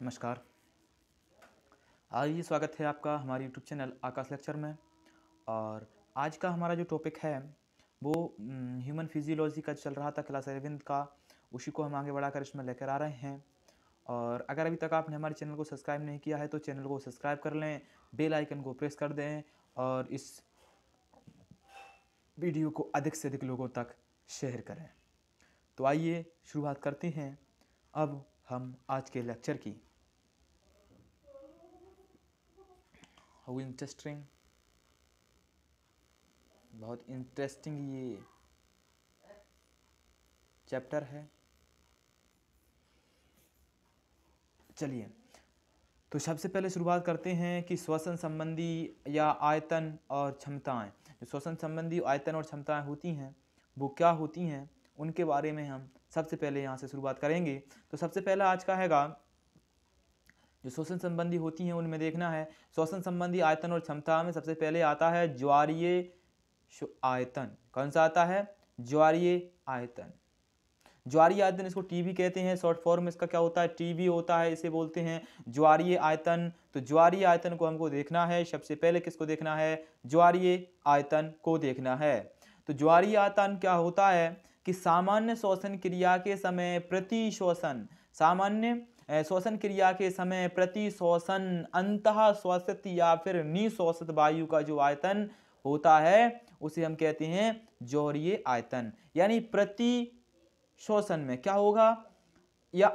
नमस्कार। आइए, स्वागत है आपका हमारे यूट्यूब चैनल आकाश लेक्चर में। और आज का हमारा जो टॉपिक है वो ह्यूमन फिजियोलॉजी का चल रहा था क्लास 11 का, उसी को हम आगे बढ़ाकर इसमें लेकर आ रहे हैं। और अगर अभी तक आपने हमारे चैनल को सब्सक्राइब नहीं किया है तो चैनल को सब्सक्राइब कर लें, बेल आइकन को प्रेस कर दें और इस वीडियो को अधिक से अधिक लोगों तक शेयर करें। तो आइए शुरुआत करते हैं अब हम आज के लेक्चर की। हाउ इंटरेस्टिंग, बहुत इंटरेस्टिंग ये चैप्टर है। चलिए, तो सबसे पहले शुरुआत करते हैं कि श्वसन संबंधी या आयतन और क्षमताएं। जो श्वसन संबंधी आयतन और क्षमताएं होती हैं वो क्या होती हैं, उनके बारे में हम सबसे पहले यहाँ से शुरुआत करेंगे। तो सबसे पहला आज का हैगा जो श्वसन संबंधी होती हैं उनमें देखना है श्वसन संबंधी आयतन और क्षमता में सबसे पहले आता है ज्वारीय आयतन। कौन सा आता है? ज्वारीय आयतन। ज्वारीय आयतन, इसको टीबी कहते हैं, शॉर्ट फॉर्म इसका क्या होता है? टीबी होता है, इसे बोलते हैं ज्वारीय आयतन। तो ज्वारीय आयतन को हमको देखना है। सबसे पहले किसको देखना है? ज्वारीय आयतन को देखना है। तो ज्वारीय आयतन क्या होता है कि सामान्य श्वसन क्रिया के समय प्रति श्वसन, सामान्य श्वसन क्रिया के समय प्रति श्वसन अंतः श्वसित या फिर निश्वसित वायु का जो आयतन होता है उसे हम कहते हैं ज्वारीय आयतन। यानी प्रति श्वसन में क्या होगा, या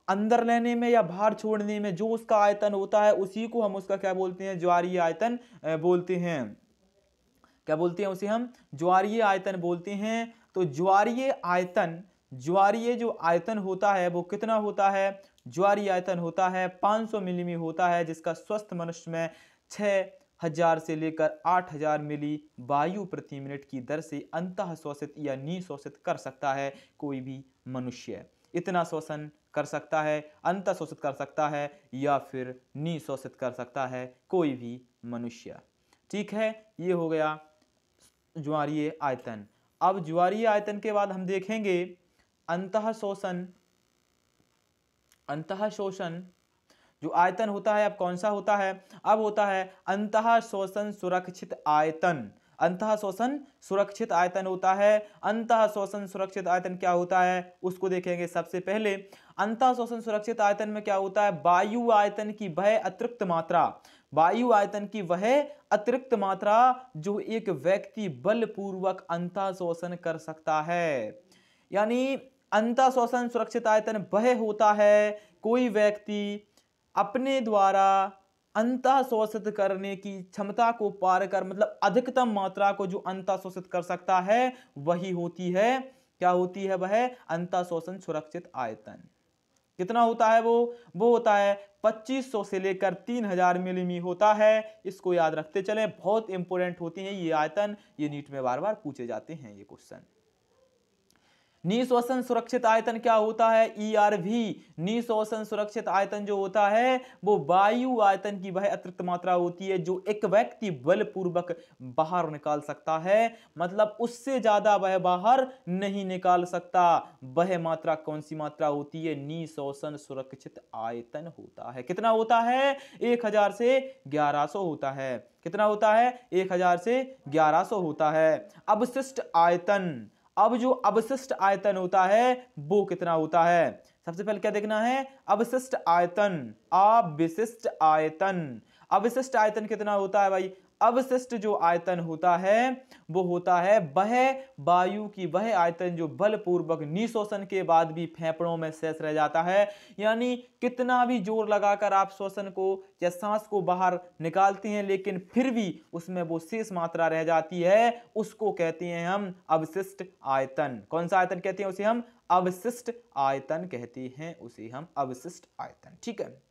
अंदर लेने में या बाहर छोड़ने में जो उसका आयतन होता है उसी को हम उसका क्या बोलते हैं? ज्वारीय आयतन बोलते हैं। क्या बोलते हैं? उसे हम ज्वारीय आयतन बोलते हैं। तो ज्वारीय आयतन, ज्वारीय जो आयतन होता है वो कितना होता है? ज्वारीय आयतन होता है 500 मिलीमी होता है, जिसका स्वस्थ मनुष्य में 6000 से लेकर 8000 मिली वायु प्रति मिनट की दर से अंतः श्वसित या निश्वसित कर सकता है कोई भी मनुष्य। इतना श्वसन कर सकता है, अंतः श्वसित कर सकता है या फिर निश्वसित कर सकता है कोई भी मनुष्य। ठीक है, ये हो गया ज्वारीय आयतन। अब ज्वारीय आयतन के बाद हम देखेंगे अंतः शोषण। अंतः शोषण जो आयतन होता है अब कौन सा होता है? अब होता है अंतः शोषण सुरक्षित आयतन। अंतः शोषण सुरक्षित आयतन होता है। अंतः शोषण सुरक्षित आयतन क्या होता है उसको देखेंगे। सबसे पहले अंतः शोषण सुरक्षित आयतन में क्या होता है? वायु आयतन की वह अतिरिक्त मात्रा, वायु आयतन की वह अतिरिक्त मात्रा जो एक व्यक्ति बलपूर्वक अंतः शोषण कर सकता है। यानी अंतः शोषण सुरक्षित आयतन वह होता है कोई व्यक्ति अपने द्वारा अंतः शोषित करने की क्षमता को पार कर, मतलब अधिकतम मात्रा को जो अंतः शोषित कर सकता है वही होती है, क्या होती है? वह अंतः शोषण सुरक्षित आयतन। कितना होता है वो होता है 2500 से लेकर 3000 मिलीमी होता है। इसको याद रखते चलें, बहुत इंपॉर्टेंट होती हैं ये आयतन, ये नीट में बार बार पूछे जाते हैं ये क्वेश्चन। निश्वसन सुरक्षित आयतन क्या होता है? ERV। निश्वसन सुरक्षित आयतन जो होता है वो वायु आयतन की वह अतिरिक्त मात्रा होती है जो एक व्यक्ति बलपूर्वक बाहर निकाल सकता है, मतलब उससे ज्यादा वह बाहर नहीं निकाल सकता। वह मात्रा कौन सी मात्रा होती है? निश्वसन सुरक्षित आयतन होता है। कितना होता है? 1000 से 1100 होता है। कितना होता है? 1000 से 1100 होता है। अवशिष्ट आयतन, अब जो अवशिष्ट आयतन होता है वो कितना होता है? सबसे पहले क्या देखना है? अवशिष्ट आयतन। अवशिष्ट आयतन, अवशिष्ट आयतन कितना होता है भाई? अवशिष्ट जो आयतन होता है वो होता है वह वायु की वह आयतन जो बलपूर्वक निश्वसन के बाद भी फेफड़ों में शेष रह जाता है। यानी कितना भी जोर लगाकर आप श्वसन को या सांस को बाहर निकालते हैं लेकिन फिर भी उसमें वो शेष मात्रा रह जाती है, उसको कहते हैं हम अवशिष्ट आयतन। कौन सा आयतन कहते हैं? उसे हम अवशिष्ट आयतन कहते हैं, उसे हम अवशिष्ट आयतन। ठीक है,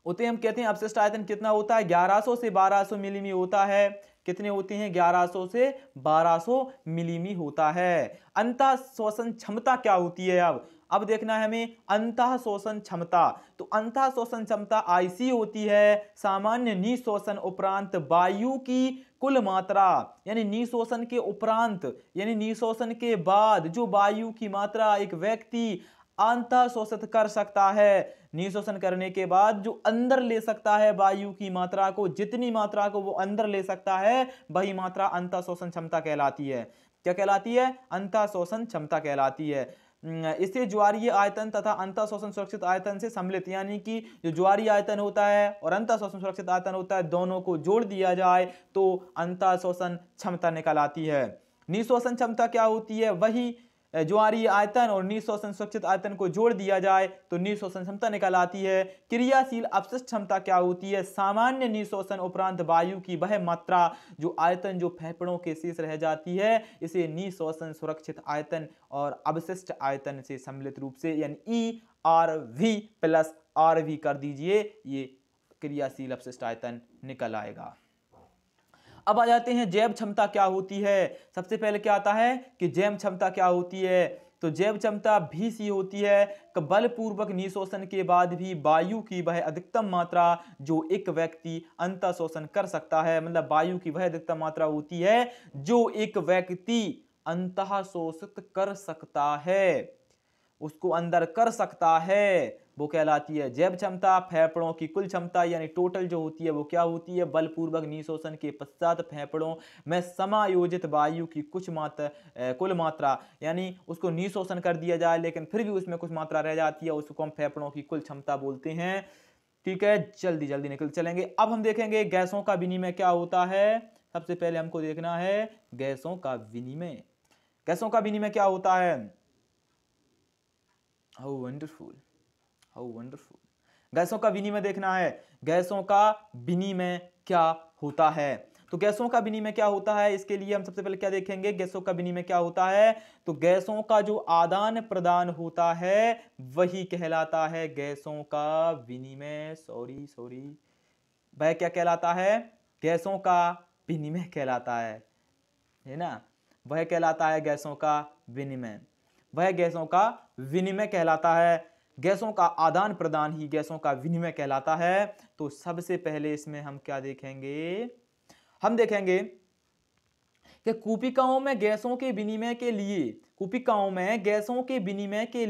उसे हम कहते हैं अवशिष्ट आयतन। कितना होता है? 1100 से 1200 मिलीमी होता है। कितने होते हैं? 1100 से 1200 मिलीमी होता है। अंतः शोषण क्षमता क्या होती है? अब देखना है हमें अंतः शोषण क्षमता। तो अंतः शोषण क्षमता IC होती है सामान्य निशोषण उपरांत वायु की कुल मात्रा, यानी निशोषण के उपरांत यानी निशोषण के बाद जो वायु की मात्रा एक व्यक्ति अंतः शोषित कर सकता है। निःशोषण करने के बाद जो अंदर ले सकता है वायु की मात्रा को, जितनी मात्रा को वो अंदर ले सकता है, वही मात्रा अंतः शोषण क्षमता कहलाती है। क्या कहलाती है? अंतः शोषण क्षमता कहलाती है। इसे ज्वारीय आयतन तथा अंतः शोषण सुरक्षित आयतन से सम्मिलित, यानी कि जो ज्वारीय आयतन होता है और अंतः शोषण सुरक्षित आयतन होता है, दोनों को जोड़ दिया जाए तो अंतः शोषण क्षमता निकल आती है। निःशोषण क्षमता क्या होती है? वही ज्वारीय आयतन और निःशोषण सुरक्षित आयतन को जोड़ दिया जाए तो निःशोषण क्षमता निकल आती है। क्रियाशील अपशिष्ट क्षमता क्या होती है? सामान्य निःशोषण उपरांत वायु की वह मात्रा जो आयतन जो फेफड़ों के शेष रह जाती है, इसे निःशोषण सुरक्षित आयतन और अवशिष्ट आयतन से सम्मिलित रूप से, यानी ERV प्लस RV कर दीजिए, ये क्रियाशील अपशिष्ट आयतन निकल आएगा। अब आ जाते हैं जैव क्षमता क्या होती है। सबसे पहले क्या आता है कि जैव क्षमता क्या होती है? तो जैव क्षमता भी सी होती है कि बलपूर्वक निःशोषण के बाद भी वायु की वह अधिकतम मात्रा जो एक व्यक्ति अंतः शोषण कर सकता है, मतलब वायु की वह अधिकतम मात्रा होती है जो एक व्यक्ति अंतः शोषित कर सकता है, उसको अंदर कर सकता है, वो कहलाती है जैव क्षमता। फेफड़ों की कुल क्षमता यानी टोटल जो होती है वो क्या होती है? बलपूर्वक निःशोषण के पश्चात फेफड़ों में समायोजित वायु की कुल मात्रा, यानी उसको निःशोषण कर दिया जाए लेकिन फिर भी उसमें कुछ मात्रा रह जाती है, उसको हम फेफड़ों की कुल क्षमता बोलते हैं। ठीक है, जल्दी जल्दी निकल चलेंगे। अब हम देखेंगे गैसों का विनिमय क्या होता है। सबसे पहले हमको देखना है गैसों का विनिमय। गैसों का विनिमय क्या होता है? How wonderful, how wonderful. गैसों का विनिमय देखना है। गैसों का विनिमय क्या होता है? तो गैसों का विनिमय क्या होता है, इसके लिए हम सबसे पहले क्या देखेंगे? गैसों का विनिमय क्या होता है? तो गैसों का जो आदान प्रदान होता है वही कहलाता है गैसों का विनिमय। सॉरी, वह क्या कहलाता है? गैसों का विनिमय कहलाता है ना? वह कहलाता है गैसों का विनिमय। वह गैसों का विनिमय कहलाता है। गैसों का आदान प्रदान ही गैसों का विनिमय कहलाता है। तो सबसे पहले इसमें हम क्या देखेंगे? हम देखेंगे कि कूपिकाओं में गैसों के विनिमय के लिए, कूपिकाओं में गैसों के विनिमय के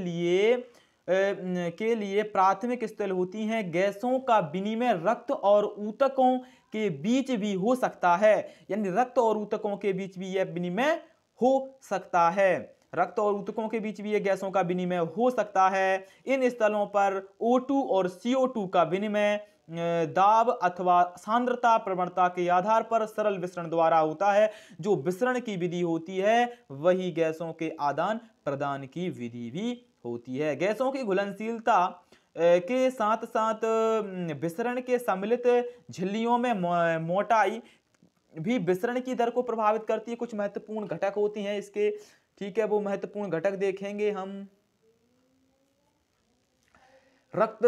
लिए प्राथमिक स्थल होती हैं। गैसों का विनिमय रक्त और ऊतकों के बीच भी हो सकता है, यानी रक्त और ऊतकों के बीच भी यह विनिमय हो सकता है। रक्त और ऊतकों के बीच भी ये गैसों का विनिमय हो सकता है। इन स्थलों पर O2 और CO2 का विनिमय दाब अथवा सांद्रता प्रवणता के आधार पर सरल विसरण द्वारा होता है। जो विसरण की विधि होती है वही गैसों के आदान प्रदान की विधि भी होती है। गैसों की घुलनशीलता के साथ साथ विसरण के सम्मिलित झिल्लियों में मोटाई भी विसरण की दर को प्रभावित करती है। कुछ महत्वपूर्ण घटक होते हैं इसके, ठीक है, वो महत्वपूर्ण घटक देखेंगे हम। रक्त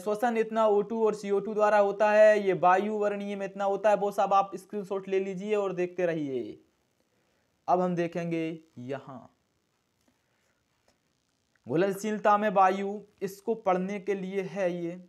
श्वसन इतना O2 और CO2 द्वारा होता है, ये वायु वर्णीय में इतना होता है, वो सब आप स्क्रीनशॉट ले लीजिए और देखते रहिए। अब हम देखेंगे यहां घुलनशीलता में वायु, इसको पढ़ने के लिए है ये,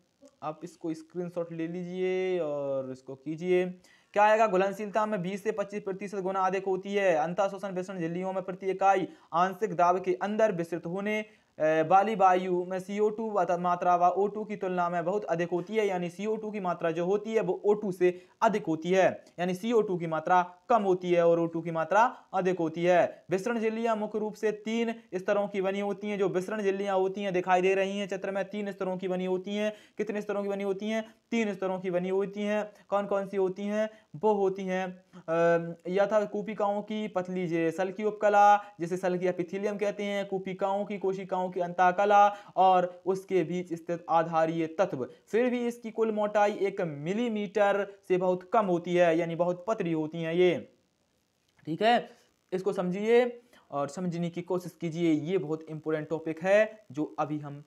आप इसको स्क्रीनशॉट ले लीजिए और इसको कीजिए। क्या आएगा? घुलनशीलता में 20 से 25% गुना अधिक होती है। अंतः शोषण विसरण झिल्लियों में प्रति इकाई आंशिक दाब के अंदर विस्तृत होने वाली वायु में CO2 मात्रा व O2 की तुलना में बहुत अधिक होती है, यानी CO2 की मात्रा जो होती है वो O2 से अधिक होती है, यानी CO2 की मात्रा कम होती है और O2 की मात्रा अधिक होती है। विसरण झिल्लियां मुख्य रूप से 3 स्तरों की बनी होती हैं। जो विसरण झिल्लियां होती हैं दिखाई दे रही हैं चित्र में, 3 स्तरों की बनी होती हैं। कितने स्तरों की बनी होती हैं? 3 स्तरों की बनी होती हैं। कौन कौन सी होती हैं? वो होती हैं यथा कूपिकाओं की पतली सल की उपकला, जिसे सल की एपिथेलियम कहते हैं, कूपिकाओं की कोशिकाओं की अंतःकला और उसके बीच स्थित आधारीय तत्व। फिर भी इसकी कुल मोटाई 1 मिलीमीटर से बहुत कम होती है, यानी बहुत पतली होती हैं ये। ठीक है, इसको समझिए और समझने की कोशिश कीजिए। ये बहुत इंपॉर्टेंट टॉपिक है जो अभी हम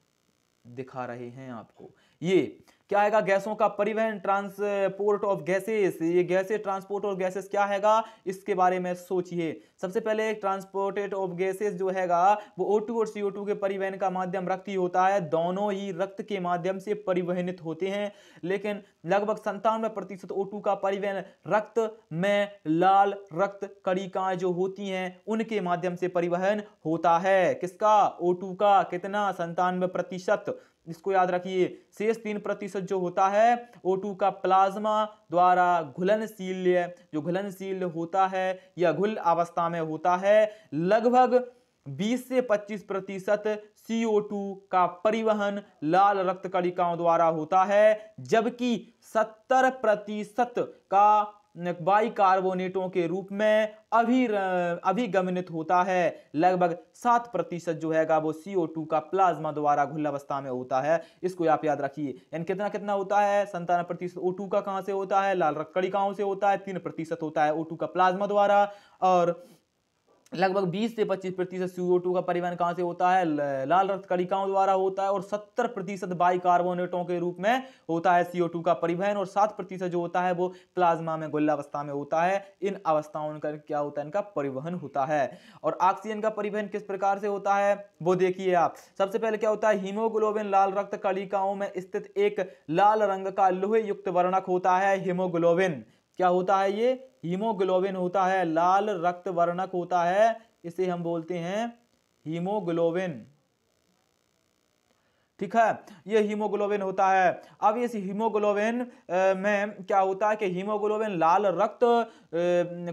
दिखा रहे हैं आपको। ये क्या हैगा, गैसों का परिवहन, ट्रांसपोर्ट ऑफ गैसेस। ये गैसेस, ट्रांसपोर्ट ऑफ गैसेस क्या हैगा, इसके बारे में सोचिए। सबसे पहले ट्रांसपोर्टेड ऑफ गैसेस जो हैगा वो O2 और CO2 के परिवहन का माध्यम रक्त ही होता है। दोनों ही रक्त के माध्यम से परिवहनित होते हैं, लेकिन लगभग 97% O2 का परिवहन रक्त में लाल रक्त कणिकाएं जो होती हैं उनके माध्यम से परिवहन होता है। किसका, O2 का। कितना, 97%। इसको याद रखिए। शेष 3% जो होता है O2 का प्लाज्मा द्वारा घुलनशील, जो घुलनशील होता है या घुल अवस्था में होता है। लगभग 20 से 25% CO2 का परिवहन लाल रक्त कणिकाओं द्वारा होता है, जबकि 70% का बाइकार्बोनेटों के रूप में अभिगमनित होता है। लगभग 7% जो हैगा वो CO2 का प्लाज्मा द्वारा घुल अवस्था में होता है। इसको आप याद रखिए। यानी कितना कितना होता है, 97% O2 का कहां से होता है, लाल रक्त कणिकाओं से होता है। 3% होता है O2 का प्लाज्मा द्वारा, और लगभग 20 से 25% CO2 का परिवहन कहां से होता है, लाल रक्त कणिकाओं द्वारा होता है। और 70% बाइकार्बोनेटों के रूप में होता है CO2 का परिवहन, और 7% जो होता है वो प्लाज्मा में गुल्लावस्था में होता है। इन अवस्थाओं का क्या होता है, इनका परिवहन होता है। और ऑक्सीजन का परिवहन किस प्रकार से होता है वो देखिए आप। सबसे पहले क्या होता है, हीमोग्लोबिन लाल रक्त कणिकाओं में स्थित एक लाल रंग का लोहे युक्त वर्णक होता है। हीमोग्लोबिन क्या होता है, ये हीमोग्लोबिन होता है, लाल रक्त वर्णक होता है। इसे हम बोलते हैं हीमोग्लोबिन। ठीक है, ये हीमोग्लोबिन होता है। अब इस हीमोग्लोबिन में क्या होता है कि हीमोग्लोबिन लाल रक्त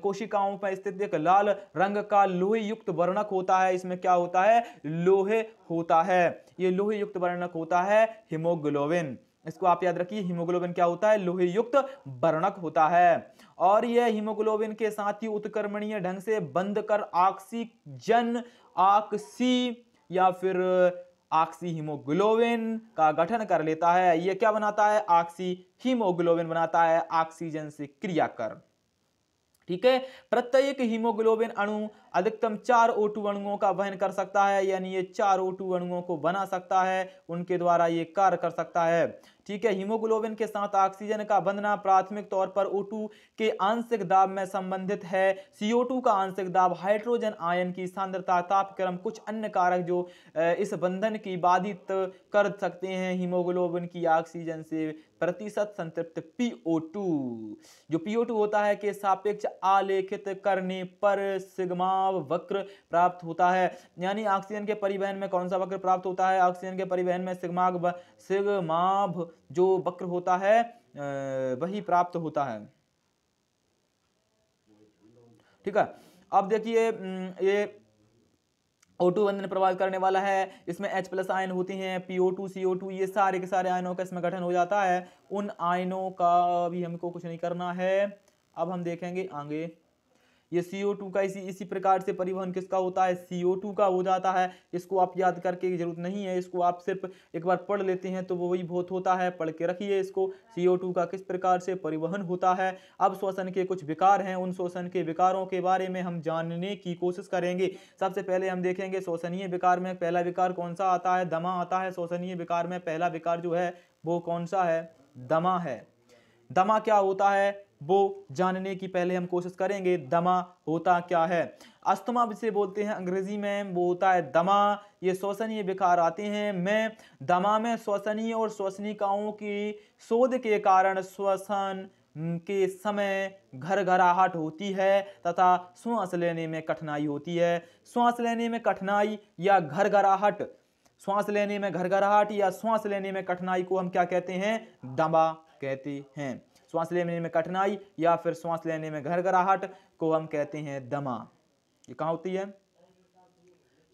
कोशिकाओं पर स्थित एक लाल रंग का लोहे युक्त वर्णक होता है। इसमें क्या होता है, लोहे होता है। ये लोहे युक्त वर्णक होता है हीमोग्लोबिन। इसको आप याद रखिए, हीमोग्लोबिन क्या होता है, लोहे युक्त वर्णक होता है। और यह हीमोग्लोबिन के साथ ही उत्क्रमणीय ढंग से बंध कर ऑक्सीजन, ऑक्सी या फिर ऑक्सी हीमोग्लोबिन का गठन कर लेता है। यह क्या बनाता है, ऑक्सी हीमोग्लोबिन बनाता है ऑक्सीजन से क्रिया कर। ठीक है, प्रत्येक हीमोग्लोबिन अणु अधिकतम 4 O2 अणुओं का वहन कर सकता है। यानी ये 4 O2 अणुओं को बना सकता है, उनके द्वारा ये कार्य कर सकता है। ठीक है, हीमोग्लोबिन के साथ ऑक्सीजन का बंधना प्राथमिक तौर पर O2 के आंशिक दाब में संबंधित है। CO2 का आंशिक दाब, हाइड्रोजन आयन की सांद्रता, तापक्रम, कुछ अन्य कारक जो इस बंधन की बाधित कर सकते हैं। हीमोग्लोबिन की ऑक्सीजन से प्रतिशत संतृप्त PO2, जो PO2 होता है के सापेक्ष आलेखित करने पर सिग्मा वक्र प्राप्त होता है। यानी ऑक्सीजन के परिवहन में कौन सा वक्र प्राप्त होता है, ऑक्सीजन के परिवहन में सिग्माव जो वक्र होता है वही प्राप्त होता है। ठीक है, अब देखिए ये O2 बंधन प्रभावित करने वाला है। इसमें H+ आयन होते हैं, PO2, CO2, ये सारे के सारे आयनों का इसमें गठन हो जाता है। उन आयनों का भी हमको कुछ नहीं करना है। अब हम देखेंगे आगे, ये CO2 का इसी प्रकार से परिवहन किसका होता है, CO2 का हो जाता है। इसको आप याद करके की जरूरत नहीं है, इसको आप सिर्फ एक बार पढ़ लेते हैं तो वो वही बहुत होता है। पढ़ के रखिए इसको, CO2 का किस प्रकार से परिवहन होता है। अब श्वसन के कुछ विकार हैं, उन श्वसन के विकारों के बारे में हम जानने की कोशिश करेंगे। सबसे पहले हम देखेंगे श्वसनीय विकार में पहला विकार कौन सा आता है, दमा आता है। श्वसनीय विकार में पहला विकार जो है वो कौन सा है, दमा है। दमा क्या होता है वो जानने की पहले हम कोशिश करेंगे। दमा होता क्या है, अस्थमा जिसे बोलते हैं अंग्रेजी में, वो होता है दमा। ये श्वसनीय विकार आते हैं में दमा में श्वसनीय और श्वसनिकाओं की शोध के कारण श्वसन के समय घरघराहट होती है तथा श्वास लेने में कठिनाई होती है। श्वास लेने में कठिनाई या घरघराहट, श्वास लेने में घरघराहट या श्वास लेने में कठिनाई को हम क्या कहते हैं, दमा कहते हैं। श्वास लेने में कठिनाई या फिर श्वास लेने में घरघराहट को हम कहते हैं दमा। ये कहाँ होती है,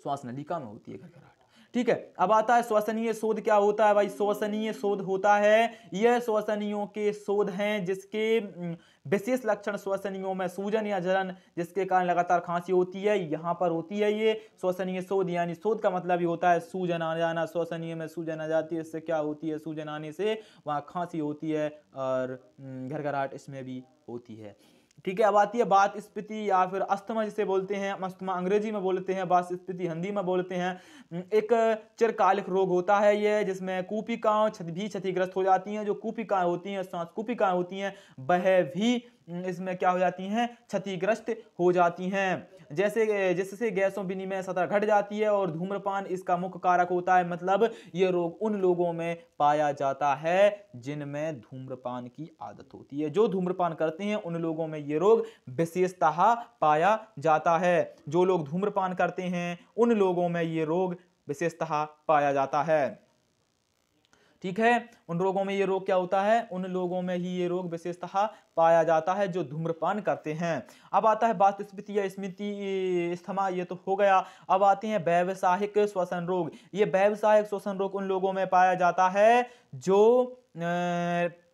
श्वास नलिका में होती है घरघराहट। ठीक है, अब आता है श्वसनीय शोध क्या होता है भाई। श्वसनीय शोध होता है, यह श्वसनियों के शोध हैं जिसके विशेष लक्षण श्वसनियों में सूजन या जलन जिसके कारण लगातार खांसी होती है, यहाँ पर होती है ये श्वसनीय शोध। यानी शोध का मतलब ही होता है सूजन आ जाना, श्वसनीय में सूजन आ जाती है, इससे क्या होती है, सूजन आने से वहाँ खांसी होती है और घरघराहट इसमें भी होती है। ठीक है। अब आती है वात स्फीति या फिर अस्थमा जिसे बोलते हैं, अस्थमा अंग्रेजी में बोलते हैं, वात स्फीति हिंदी में बोलते हैं। एक चिरकालिक रोग होता है ये, जिसमें कूपिकाएं भी क्षतिग्रस्त हो जाती हैं। जो कूपिकाएं होती हैं, सांस कूपिकाएं होती हैं, वह भी इसमें क्या हो जाती हैं, क्षतिग्रस्त हो जाती हैं। जैसे जिससे गैसों विनिमय सतह घट जाती है और धूम्रपान इसका मुख्य कारक होता है। मतलब ये रोग उन लोगों में पाया जाता है जिनमें धूम्रपान की आदत होती है। जो धूम्रपान करते हैं उन लोगों में ये रोग विशेषतः पाया जाता है। जो लोग धूम्रपान करते हैं उन लोगों में ये रोग विशेषतः पाया जाता है। ठीक है। उन रोगों में ये रोग क्या होता है, उन लोगों में ही ये रोग विशेषतः पाया जाता है जो धूम्रपान करते हैं। अब आता है वात स्फीति या स्मृति अस्थमा, ये तो हो गया। अब आते हैं व्यावसायिक श्वसन रोग। ये व्यावसायिक श्वसन रोग उन लोगों में पाया जाता है जो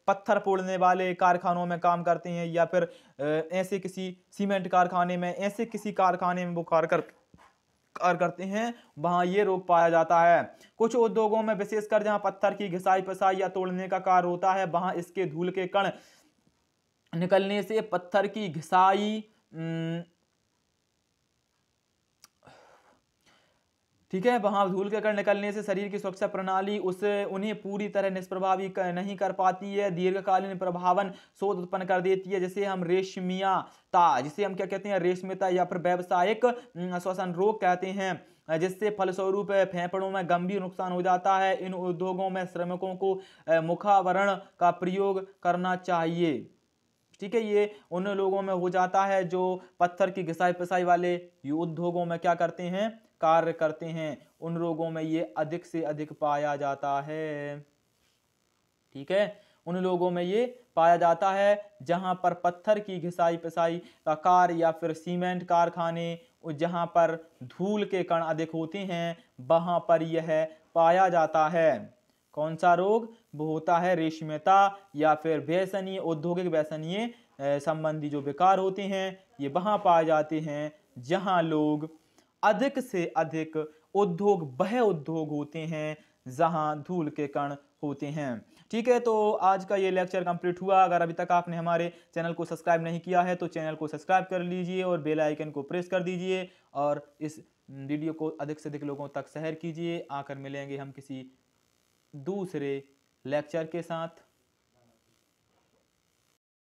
पत्थर फोड़ने वाले कारखानों में काम करते हैं, या फिर ऐसे किसी सीमेंट कारखाने में, ऐसे किसी कारखाने में वो कार्य करते हैं, वहां ये रोग पाया जाता है। कुछ उद्योगों में विशेषकर जहां पत्थर की घिसाई पिसाई या तोड़ने का कार्य होता है, वहां इसके धूल के कण निकलने से पत्थर की घिसाई ठीक है, वहां धूल के कण निकलने से शरीर की सुरक्षा प्रणाली उन्हें पूरी तरह निष्प्रभावी नहीं कर पाती है। दीर्घकालीन प्रभावन शोध उत्पन्न कर देती है, जिसे हम रेशमियाता, जिसे हम क्या कहते हैं, रेशमियता या फिर व्यावसायिक श्वसन रोग कहते हैं, जिससे फलस्वरूप फेफड़ों में गंभीर नुकसान हो जाता है। इन उद्योगों में श्रमिकों को मुखावरण का प्रयोग करना चाहिए। ठीक है, ये उन लोगों में हो जाता है जो पत्थर की घिसाई पिसाई वाले उद्योगों में क्या करते हैं, कार्य करते हैं। उन रोगों में ये अधिक से अधिक पाया जाता है। ठीक है, उन लोगों में ये पाया जाता है जहां पर पत्थर की घिसाई पिसाई का कार्य या फिर सीमेंट कारखाने, जहां पर धूल के कण अधिक होते हैं, वहां पर यह पाया जाता है। कौन सा रोग, वो होता है रेशमियता या फिर व्यसनीय, औद्योगिक व्यसनीय संबंधी जो विकार होते हैं, ये वहां पाए जाते हैं जहां लोग अधिक से अधिक उद्योग, वह उद्योग होते हैं जहां धूल के कण होते हैं। ठीक है, तो आज का ये लेक्चर कंप्लीट हुआ। अगर अभी तक आपने हमारे चैनल को सब्सक्राइब नहीं किया है तो चैनल को सब्सक्राइब कर लीजिए और बेल आइकन को प्रेस कर दीजिए और इस वीडियो को अधिक से अधिक लोगों तक शेयर कीजिए। आकर मिलेंगे हम किसी दूसरे लेक्चर के साथ।